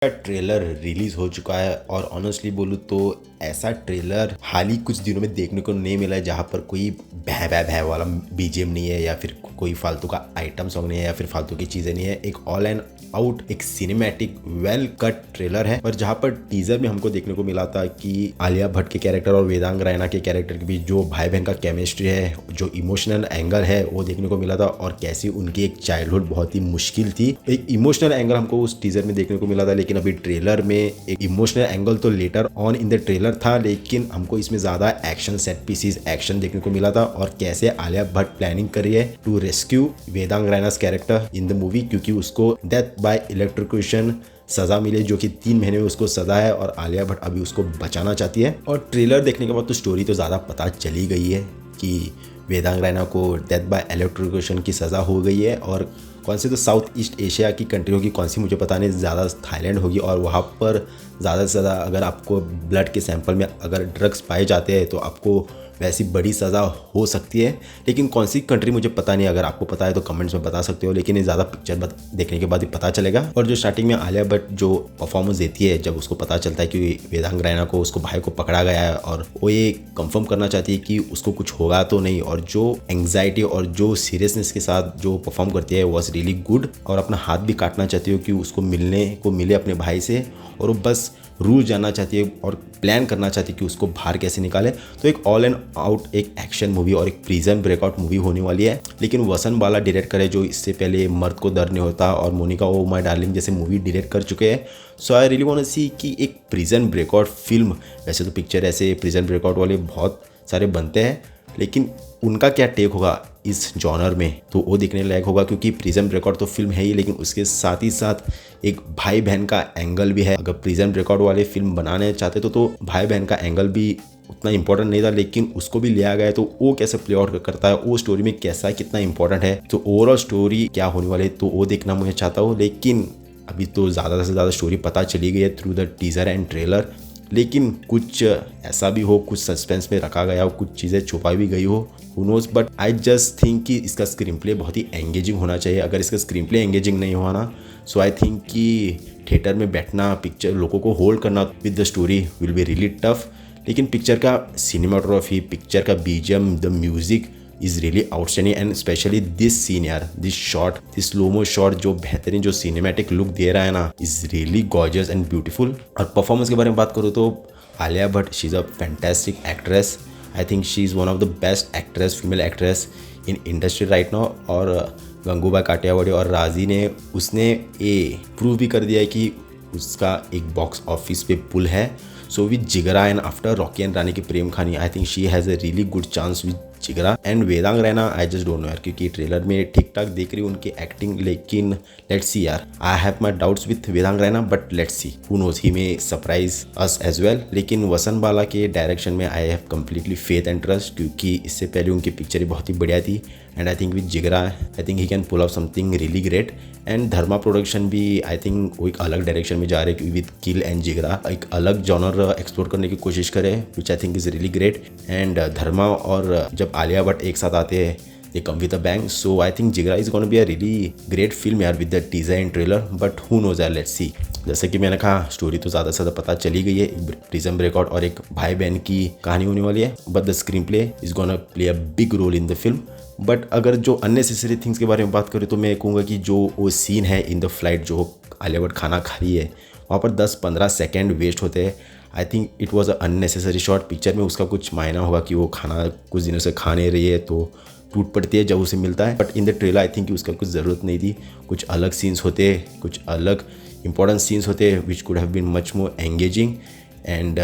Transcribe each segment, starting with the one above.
का trailer release हो चुका है और ऑनेस्टली बोलूँ तो ऐसा ट्रेलर हाल ही कुछ दिनों में देखने को नहीं मिला है जहाँ पर कोई भै भै भै वाला बीजीएम नहीं है या फिर कोई फालतू का आइटम सॉन्ग नहीं है या फिर फालतू की चीज़ें नहीं है। एक ऑल एंड आउट एक सिनेमैटिक वेल कट ट्रेलर है। और जहाँ पर टीजर में हमको देखने को मिला था कि आलिया भट्ट के कैरेक्टर और वेदांग रैना के कैरेक्टर के बीच जो भाई बहन का केमिस्ट्री है, जो इमोशनल एंगल है वो देखने को मिला था और कैसी उनकी एक चाइल्डहुड बहुत ही मुश्किल थी। एक इमोशनल एंगल हमको उस टीजर में देखने को मिला था, लेकिन अभी ट्रेलर में एक इमोशनल एंगल तो later on in the trailer था, लेकिन हमको इसमें ज्यादा एक्शन सेट पीसेस एक्शन देखने को मिला था और कैसे आलिया भट्ट प्लानिंग कर रही है to rescue Vedang रैना's character in the movie, क्योंकि उसको डेथ बाय इलेक्ट्रोक्यूशन सजा मिले जो कि 3 महीने में उसको सजा है और आलिया भट्ट अभी उसको बचाना चाहती है। और ट्रेलर देखने के बाद तो स्टोरी तो ज़्यादा पता चली गई है कि वेदांग रैना को डेथ बाय इलेक्ट्रोक्यूशन की सज़ा हो गई है और कौन सी तो साउथ ईस्ट एशिया की कंट्री होगी, कौन सी मुझे पता नहीं, ज़्यादा थाईलैंड होगी और वहाँ पर ज़्यादा से ज़्यादा अगर आपको ब्लड के सैंपल में अगर ड्रग्स पाए जाते हैं तो आपको वैसी बड़ी सज़ा हो सकती है। लेकिन कौन सी कंट्री मुझे पता नहीं, अगर आपको पता है तो कमेंट्स में बता सकते हो, लेकिन ये ज़्यादा पिक्चर देखने के बाद ही पता चलेगा। और जो स्टार्टिंग में आलिया भट्ट जो परफॉर्मेंस देती है जब उसको पता चलता है कि वेदांग रैना को उसको भाई को पकड़ा गया है और वो ये कंफर्म करना चाहती है कि उसको कुछ होगा तो नहीं, और जो एंग्जाइटी और जो सीरियसनेस के साथ जो परफॉर्म करती है वॉज रियली गुड। और अपना हाथ भी काटना चाहती हो कि उसको मिलने को मिले अपने भाई से, और वो बस रूल जानना चाहती है और प्लान करना चाहती है कि उसको बाहर कैसे निकाले। तो एक ऑल एंड आउट एक एक्शन मूवी और एक प्रिजन ब्रेकआउट मूवी होने वाली है। लेकिन वसंत बाला डायरेक्ट करे जो इससे पहले मर्द को दर्द नहीं होता और मोनिका ओ माय डार्लिंग जैसे मूवी डायरेक्ट कर चुके हैं। सो आई रियली वांट टू सी कि एक प्रिजन ब्रेकआउट फिल्म, वैसे तो पिक्चर ऐसे प्रिजन ब्रेकआउट वाले बहुत सारे बनते हैं, लेकिन उनका क्या टेक होगा इस जॉनर में तो वो देखने लायक होगा, क्योंकि प्रिजन ब्रेकआउट तो फिल्म है ही, लेकिन उसके साथ ही साथ एक भाई बहन का एंगल भी है। अगर प्रिजन ब्रेकआउट वाले फिल्म बनाने चाहते तो भाई बहन का एंगल भी उतना इंपॉर्टेंट नहीं था, लेकिन उसको भी लिया गया। तो वो कैसे प्ले आउट करता है, वो स्टोरी में कैसा कितना इंपॉर्टेंट है, तो ओवरऑल स्टोरी क्या होने वाली है तो वो देखना मुझे चाहता हूँ। लेकिन अभी तो ज़्यादा से ज़्यादा स्टोरी पता चली गई है through the teaser and trailer, लेकिन कुछ ऐसा भी हो, कुछ सस्पेंस में रखा गया हो, कुछ चीज़ें छुपाई भी गई हो, who knows. But I just think कि इसका स्क्रीन प्ले बहुत ही एंगेजिंग होना चाहिए। अगर इसका स्क्रीन प्ले एंगेजिंग नहीं हुआ ना, सो आई थिंक कि थिएटर में बैठना, पिक्चर लोगों को होल्ड करना with the story will be really tough. लेकिन पिक्चर का सिनेमाटोग्राफी, पिक्चर का BGM, the music is really outstanding and specially this scene यार, this shot, this slomo shot जो बेहतरीन जो सिनेमैटिक लुक दे रहा है ना, is really gorgeous and beautiful. और परफॉर्मेंस के बारे में बात करूँ तो Alia Bhatt she is a fantastic actress. I think she is one of the best actress, female actress in industry right now. और गंगूबाई काठियावाड़ी और राजी ने उसने ये प्रूव भी कर दिया है कि उसका एक बॉक्स ऑफिस पे पुल है। So with Jigra and after Rocky and Rani ki Prem Kahani, I think she has a really good chance with Jigra and Vedang Raina. I just don't know यार, क्योंकि ट्रेलर में ठीक ठाक देख रही हूँ उनकी एक्टिंग, लेकिन लेट्स सी यार, I have my doubts with Vedang Raina, but let's see, who knows, he may surprise us as well. लेकिन वसंत बाला के डायरेक्शन में I have completely faith and trust, क्योंकि इससे पहले उनकी पिक्चर बहुत ही बढ़िया थी। And I think with Jigra I think he can pull off something really great. And Dharma production भी आई थिंक वो एक अलग डायरेक्शन में जा रहे हैं विद किल एंड जिगरा, एक अलग जॉनर एक्सप्लोर करने की कोशिश करे, which I think is really great. And Dharma और जब आलिया भट्ट एक साथ आते हैं they come with a bang, so I think Jigra is gonna be a really great film यार with the teaser and trailer, but who knows यार, लेट्स सी। जैसे कि मैंने कहा स्टोरी तो ज़्यादा से ज़्यादा पता चली गई है, प्रिजन ब्रेकआउट और एक भाई बहन की कहानी होने वाली है, but the screenplay is gonna play a big role in the film. But अगर जो अननेसेसरी थिंग्स के बारे में बात करें तो मैं कहूँगा कि जो वो सीन है इन द फ्लाइट जो आलिया भट्ट खाना खा रही है, वहाँ पर 10-15 सेकेंड वेस्ट होते हैं। I think it was a unnecessary shot. Picture में उसका कुछ मायना होगा कि वो खाना कुछ दिनों से खा नहीं रही है तो टूट पड़ती है जब उसे मिलता है, but in the trailer I think उसका कुछ ज़रूरत नहीं थी। कुछ अलग सीन्स होते, कुछ अलग इंपॉर्टेंट सीन्स होते which could have been much more engaging and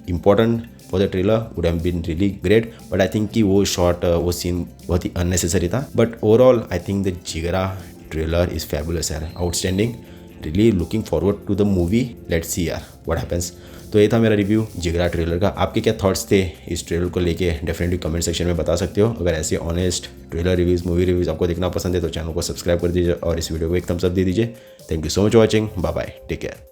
important for the trailer, would have been really great. But I think कि वो शॉट, वो सीन बहुत ही अननेसेसरी था। But overall I think the Jigra trailer is fabulous यार, outstanding, really looking forward to the movie, let's see यार what happens. तो ये था मेरा रिव्यू जिगरा ट्रेलर का। आपके क्या थॉट्स थे इस ट्रेलर को लेके, डेफिनेटली कमेंट सेक्शन में बता सकते हो। अगर ऐसे honest trailer reviews, movie reviews आपको देखना पसंद है तो चैनल को सब्सक्राइब कर दीजिए और इस वीडियो को एक थम्स अप दे दीजिए। Thank you so much for watching, bye bye, take care.